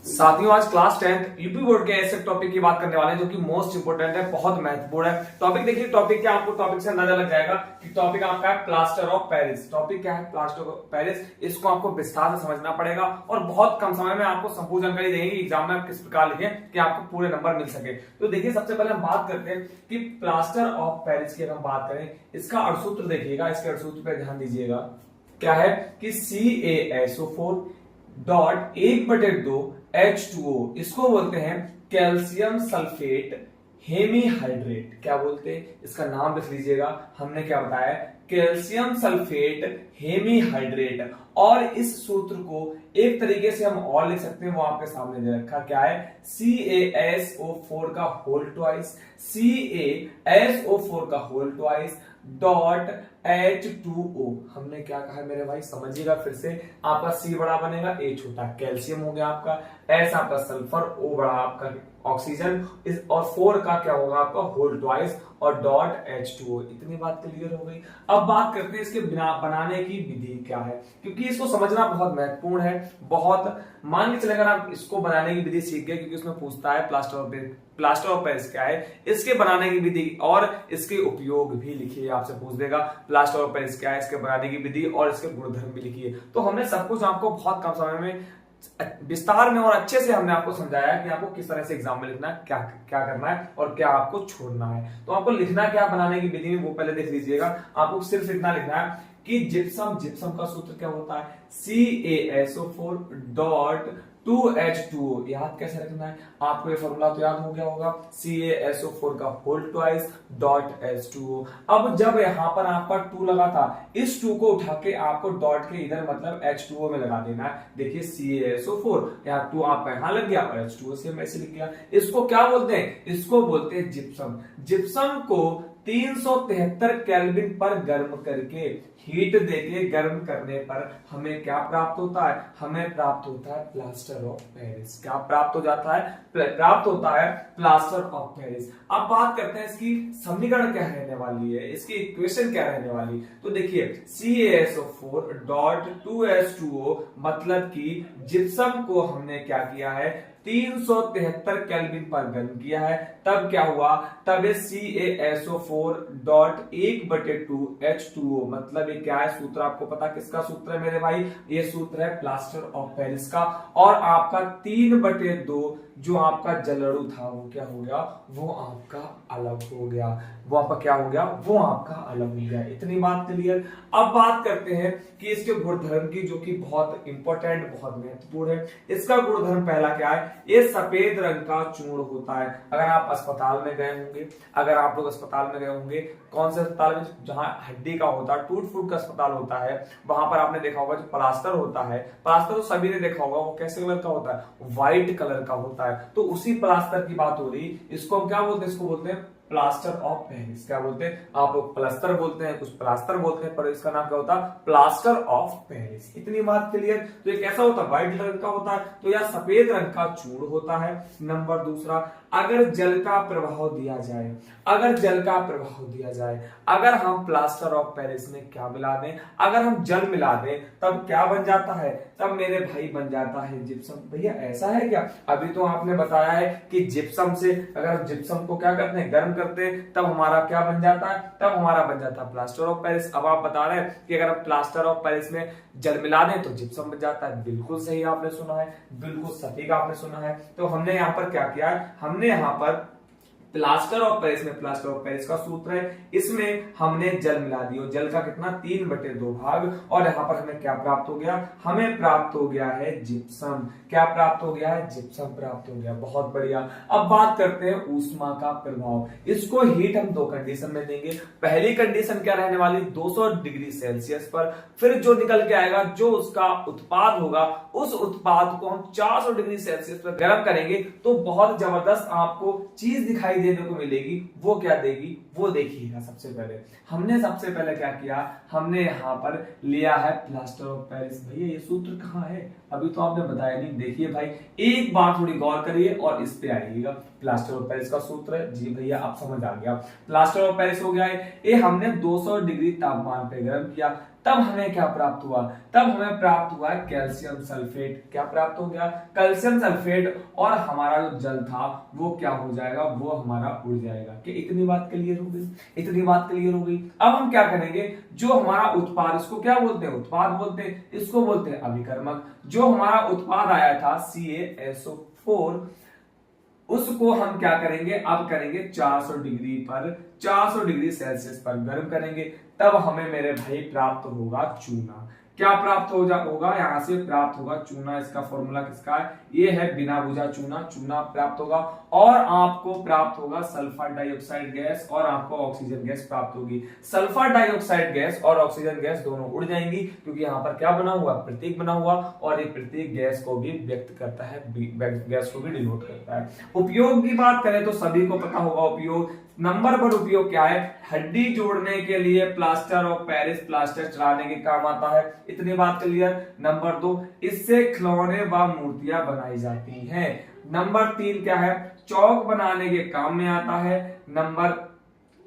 साथियों, आज class 10th UP board के ऐसे टॉपिक की बात करने वाले हैं जो कि मोस्ट इंपोर्टेंट है, बहुत महत्वपूर्ण है। टॉपिक देखिए, टॉपिक क्या, आपको टॉपिक से अंदाजा लग जाएगा कि टॉपिक आपका है प्लास्टर ऑफ पेरिस। टॉपिक क्या है? Plaster of Paris. इसको आपको विस्तार से समझना पड़ेगा और बहुत कम समय में आपको संपूर्ण जानकारी देंगे कि एग्जाम में आप किस प्रकार लिखें कि आपको पूरे नंबर मिल सके। तो देखिए, सबसे पहले हम बात करते हैं कि प्लास्टर ऑफ पेरिस की अगर हम बात करें, इसका अर्थसूत्र देखिएगा, इसके अर्थसूत्र पर ध्यान दीजिएगा। क्या है कि CaSO4 डॉट 1/2 H2O, इसको बोलते हैं कैल्शियम सल्फेट हेमीहाइड्रेट। क्या बोलते हैं? इसका नाम लिख लीजिएगा। हमने क्या बताया? Calcium sulphate hemihydrate. और इस सूत्र को एक तरीके से हम और लिख सकते हैं, वो आपके सामने दे रखा। क्या है? CaSO4 का होल ट्वाइस, CaSO4 का होल ट्वाइस डॉट H2O। हमने क्या कहा मेरे भाई? समझिएगा फिर से। आपका C बड़ा बनेगा, A छोटा। कैल्शियम हो गया आपका, S आपका सल्फर, O बड़ा आपका ऑक्सीजन, और 4 का क्या होगा आपका? होल ट्वाइस और डॉट H2O। इतनी बात क्लियर हो गई। अब बात करते हैं इसके बनाने की विधि क्या है, क्योंकि इसको समझना बहुत महत्वपूर्ण है। बहुत मान के चले, अगर आप इसको बनाने की विधि सीख गए, क्योंकि उसमें पूछता है प्लास्टर ऑफ पेरिस क्या है, इसके बनाने की विधि और इसके उपयोग भी लिखिए। आपसे पूछ देगा प्लास्टर ऑफ पेरिस क्या है, इसके बनाने की विधि और इसके गुणधर्म भी लिखिए। तो हमने सब कुछ आपको बहुत कम समय में विस्तार में और अच्छे से हमने आपको समझाया कि आपको किस तरह से एग्जाम में लिखना है, क्या क्या करना है और क्या आपको छोड़ना है। तो आपको लिखना क्या बनाने की विधि में, वो पहले देख लीजिएगा। आपको सिर्फ इतना लिखना है कि जिप्सम का सूत्र क्या होता है? CaSO4 dot 2H2O। याद कैसे रखना है? आपको ये फॉर्मूला तो याद हो गया होगा, CaSO4 का होल ट्वाइस डॉट H2O। अब जब यहां पर आपका 2 लगा था, इस 2 को उठा के आपको डॉट के इधर मतलब H2O में लगा देना है। देखिए CaSO4, यहाँ 2 आपका यहां लग गया और H2O से वैसे लिख गया। इसको क्या बोलते हैं? इसको बोलते हैं जिप्सम। जिप्सम को 373 केल्विन पर गर्म करके, हीट देके गर्म करने पर हमें क्या प्राप्त होता है? हमें प्राप्त होता है प्लास्टर ऑफ पेरिस। क्या प्राप्त हो जाता है? प्राप्त होता है प्लास्टर ऑफ पेरिस। अब बात करते हैं इसकी समीकरण क्या रहने वाली है, इसकी इक्वेशन क्या रहने वाली। तो देखिए, CaSO4 डॉट 2H2O मतलब कि जिप्सम को हमने क्या किया है? 373 केल्विन पर गर्म किया है। तब क्या हुआ? तब CaSO4 डॉट 1/2 H2O मतलब ये क्या है? सूत्र आपको पता किसका सूत्र है मेरे भाई? ये सूत्र है प्लास्टर ऑफ पेरिस का। और आपका 3/2 जो आपका जलड़ू था वो क्या हो गया? वो आपका अलग हो गया। वो आपका क्या हो गया? वो आपका अलग हो गया। इतनी बात क्लियर। अब बात करते हैं कि इसके गुणधर्म की, जो कि बहुत इंपॉर्टेंट, बहुत महत्वपूर्ण है। इसका गुणधर्म पहला क्या है? ये सफेद रंग का चूर्ण होता है। अगर आप अस्पताल में गए होंगे, अगर आप लोग अस्पताल में गए होंगे, कौन से अस्पताल में? जहां हड्डी का होता है, टूट फूट का अस्पताल होता है, वहां पर आपने देखा होगा जो प्लास्टर होता है, प्लास्टर तो सभी ने देखा होगा, वो कैसे कलर का होता है? व्हाइट कलर का होता है। तो उसी प्लास्टर की बात हो रही। इसको हम क्या बोलते हैं? इसको बोलते हैं प्लास्टर ऑफ पेरिस। क्या बोलते हैं? आप लोग प्लास्टर बोलते हैं, कुछ प्लास्टर बोलते हैं, पर इसका नाम क्या होता है? Plaster of Paris. इतनी बात क्लियर। तो ये कैसा होता है? व्हाइट रंग का होता है। तो यह सफेद रंग का चूर्ण होता है। नंबर दूसरा, अगर जल का प्रभाव दिया जाए, अगर जल का प्रभाव दिया जाए, अगर हम प्लास्टर ऑफ पेरिस में क्या मिला दें? अगर हम जल मिला दें, तब क्या बन जाता है? तब मेरे भाई बन जाता है जिप्सम। भैया ऐसा है क्या? अभी तो आपने बताया है कि जिप्सम से, अगर जिप्सम को क्या करते हैं? गर्म करते हैं, तब हमारा क्या बन जाता है? तब हमारा बन जाता है प्लास्टर ऑफ पेरिस। अब आप बता रहे हैं कि अगर हम प्लास्टर ऑफ पेरिस में जल मिला दें तो जिप्सम बन जाता है। बिल्कुल सही आपने सुना है, बिल्कुल सटीक आपने सुना है। तो हमने यहाँ पर क्या किया है? हमने यहाँ पर प्लास्टर ऑफ पेरिस में, प्लास्टर ऑफ पेरिस का सूत्र है, इसमें हमने जल मिला दिया। जल का कितना? 3/2 भाग। और यहाँ पर हमें क्या प्राप्त हो गया? हमें प्राप्त हो गया है जिप्सम। क्या प्राप्त हो गया है? जिप्सम प्राप्त हो गया। बहुत बढ़िया। अब बात करते हैं ऊष्मा का प्रभाव। इसको हीट हम 2 कंडीशन में देंगे। पहली कंडीशन क्या रहने वाली? 200 डिग्री सेल्सियस पर। फिर जो निकल के आएगा, जो उसका उत्पाद होगा, उस उत्पाद को हम 400 डिग्री सेल्सियस पर गर्म करेंगे, तो बहुत जबरदस्त आपको चीज दिखाई देने को मिलेगी। वो क्या देगी? वो देखिएगा। सबसे पहले क्या किया? हमने यहाँ पर लिया है प्लास्टर ऑफ पेरिस। भैया ये सूत्र कहाँ है? अभी तो आपने बताया नहीं। देखिए भाई, एक बार थोड़ी गौर करिए और इस पे आइएगा। प्लास्टर ऑफ पेरिस का सूत्र है जी भैया, आप समझ आ गया। प्लास्टर ऑफ पेरिस हो गया है, ये हमने 200 डिग्री तापमान पे गर्म किया। तब हमें क्या प्राप्त हुआ, तब हमें प्राप्त हुआ कैल्शियम सल्फेट। क्या प्राप्त हो गया, कैल्शियम सल्फेट, और हमारा जो जल था वो क्या हो जाएगा, वो हमारा उड़ जाएगा। कि इतनी बात क्लियर हो गई, इतनी बात क्लियर हो गई। अब हम क्या करेंगे, जो हमारा उत्पाद, इसको क्या बोलते हैं, उत्पाद बोलते हैं, इसको बोलते हैं अभिकर्मक। जो हमारा उत्पाद आया था CaSO4, उसको हम क्या करेंगे, अब करेंगे 400 डिग्री पर, 400 डिग्री सेल्सियस पर गर्म करेंगे। तब हमें मेरे भाई प्राप्त होगा चूना। क्या प्राप्त होगा, यहां से प्राप्त होगा चूना। इसका फॉर्मूला किसका है, ये है बिना बुझा चूना, चूना प्राप्त होगा। और आपको प्राप्त होगा सल्फर डाइऑक्साइड गैस, और आपको ऑक्सीजन गैस प्राप्त होगी। सल्फर डाइऑक्साइड गैस और ऑक्सीजन गैस दोनों उड़ जाएंगी, क्योंकि यहाँ पर क्या बना हुआ, प्रतीक बना हुआ, और ये प्रतीक गैस को भी व्यक्त करता है, गैस को भी डिनोट करता है। उपयोग की बात करें तो सभी को पता होगा उपयोग। नंबर पर उपयोग क्या है, हड्डी जोड़ने के लिए प्लास्टर ऑफ पेरिस, प्लास्टर चढ़ाने के काम आता है। इतनी बात क्लियर। नंबर 2, इससे खिलौने व मूर्तियां बनाई जाती हैं। नंबर 3 क्या है, चौक बनाने के काम में आता है। नंबर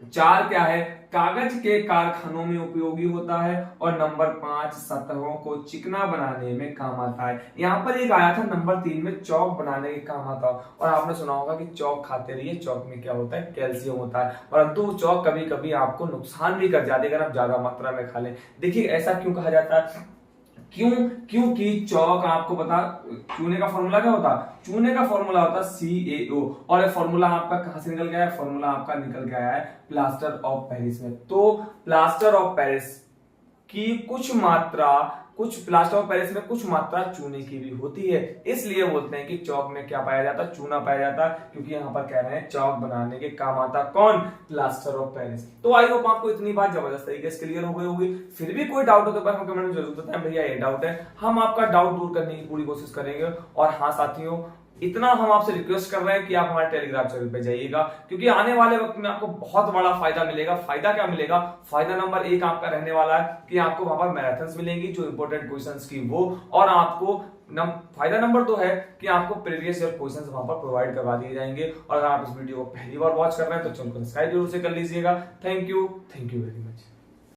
4 क्या है, कागज के कारखानों में उपयोगी होता है। और नंबर 5, सतहों को चिकना बनाने में काम आता है। यहाँ पर एक आया था नंबर 3 में, चौक बनाने के काम आता है। और आपने सुना होगा कि चौक खाते रहिए, चौक में क्या होता है, कैल्शियम होता है। परंतु चौक कभी कभी आपको नुकसान भी कर जाती है अगर आप ज्यादा मात्रा में खा लें। देखिए ऐसा क्यों कहा जाता है, क्योंकि चौक, आपको पता चूने का फॉर्मूला क्या होता, चूने का फॉर्मूला होता CaO, और ये फॉर्मूला आपका कहां से निकल गया है, फॉर्मूला आपका निकल गया है प्लास्टर ऑफ पेरिस में। तो प्लास्टर ऑफ पेरिस की प्लास्टर ऑफ पेरिस में कुछ मात्रा चूने की भी होती है। इसलिए बोलते हैं कि चौक में क्या पाया जाता है, चूना पाया जाता है, क्योंकि यहाँ पर कह रहे हैं चौक बनाने के काम आता कौन, प्लास्टर ऑफ पेरिस। तो आई होप आपको इतनी बात जबरदस्त तरीके से क्लियर हो गई होगी। फिर भी कोई डाउट हो तो हम कमेंट में जरूर बताएं, भैया ये डाउट है, हम आपका डाउट दूर करने की पूरी कोशिश करेंगे। और हाँ साथियों, इतना हम आपसे रिक्वेस्ट कर रहे हैं कि आप हमारे टेलीग्राम चैनल पे जाइएगा, क्योंकि आने वाले वक्त में आपको बहुत बड़ा फायदा मिलेगा। फायदा क्या मिलेगा, फायदा नंबर 1 आपका रहने वाला है कि आपको वहां पर मैराथन्स मिलेंगी, जो इंपोर्टेंट क्वेश्चंस की वो, और आपको फायदा नंबर 2 है कि आपको प्रीवियस ईयर क्वेश्चंस वहां पर प्रोवाइड करवा दिए जाएंगे। और अगर आप इस वीडियो को पहली बार वॉच कर रहे हैं तो चैनल को सब्सक्राइब जरूर से कर लीजिएगा। Thank you very much.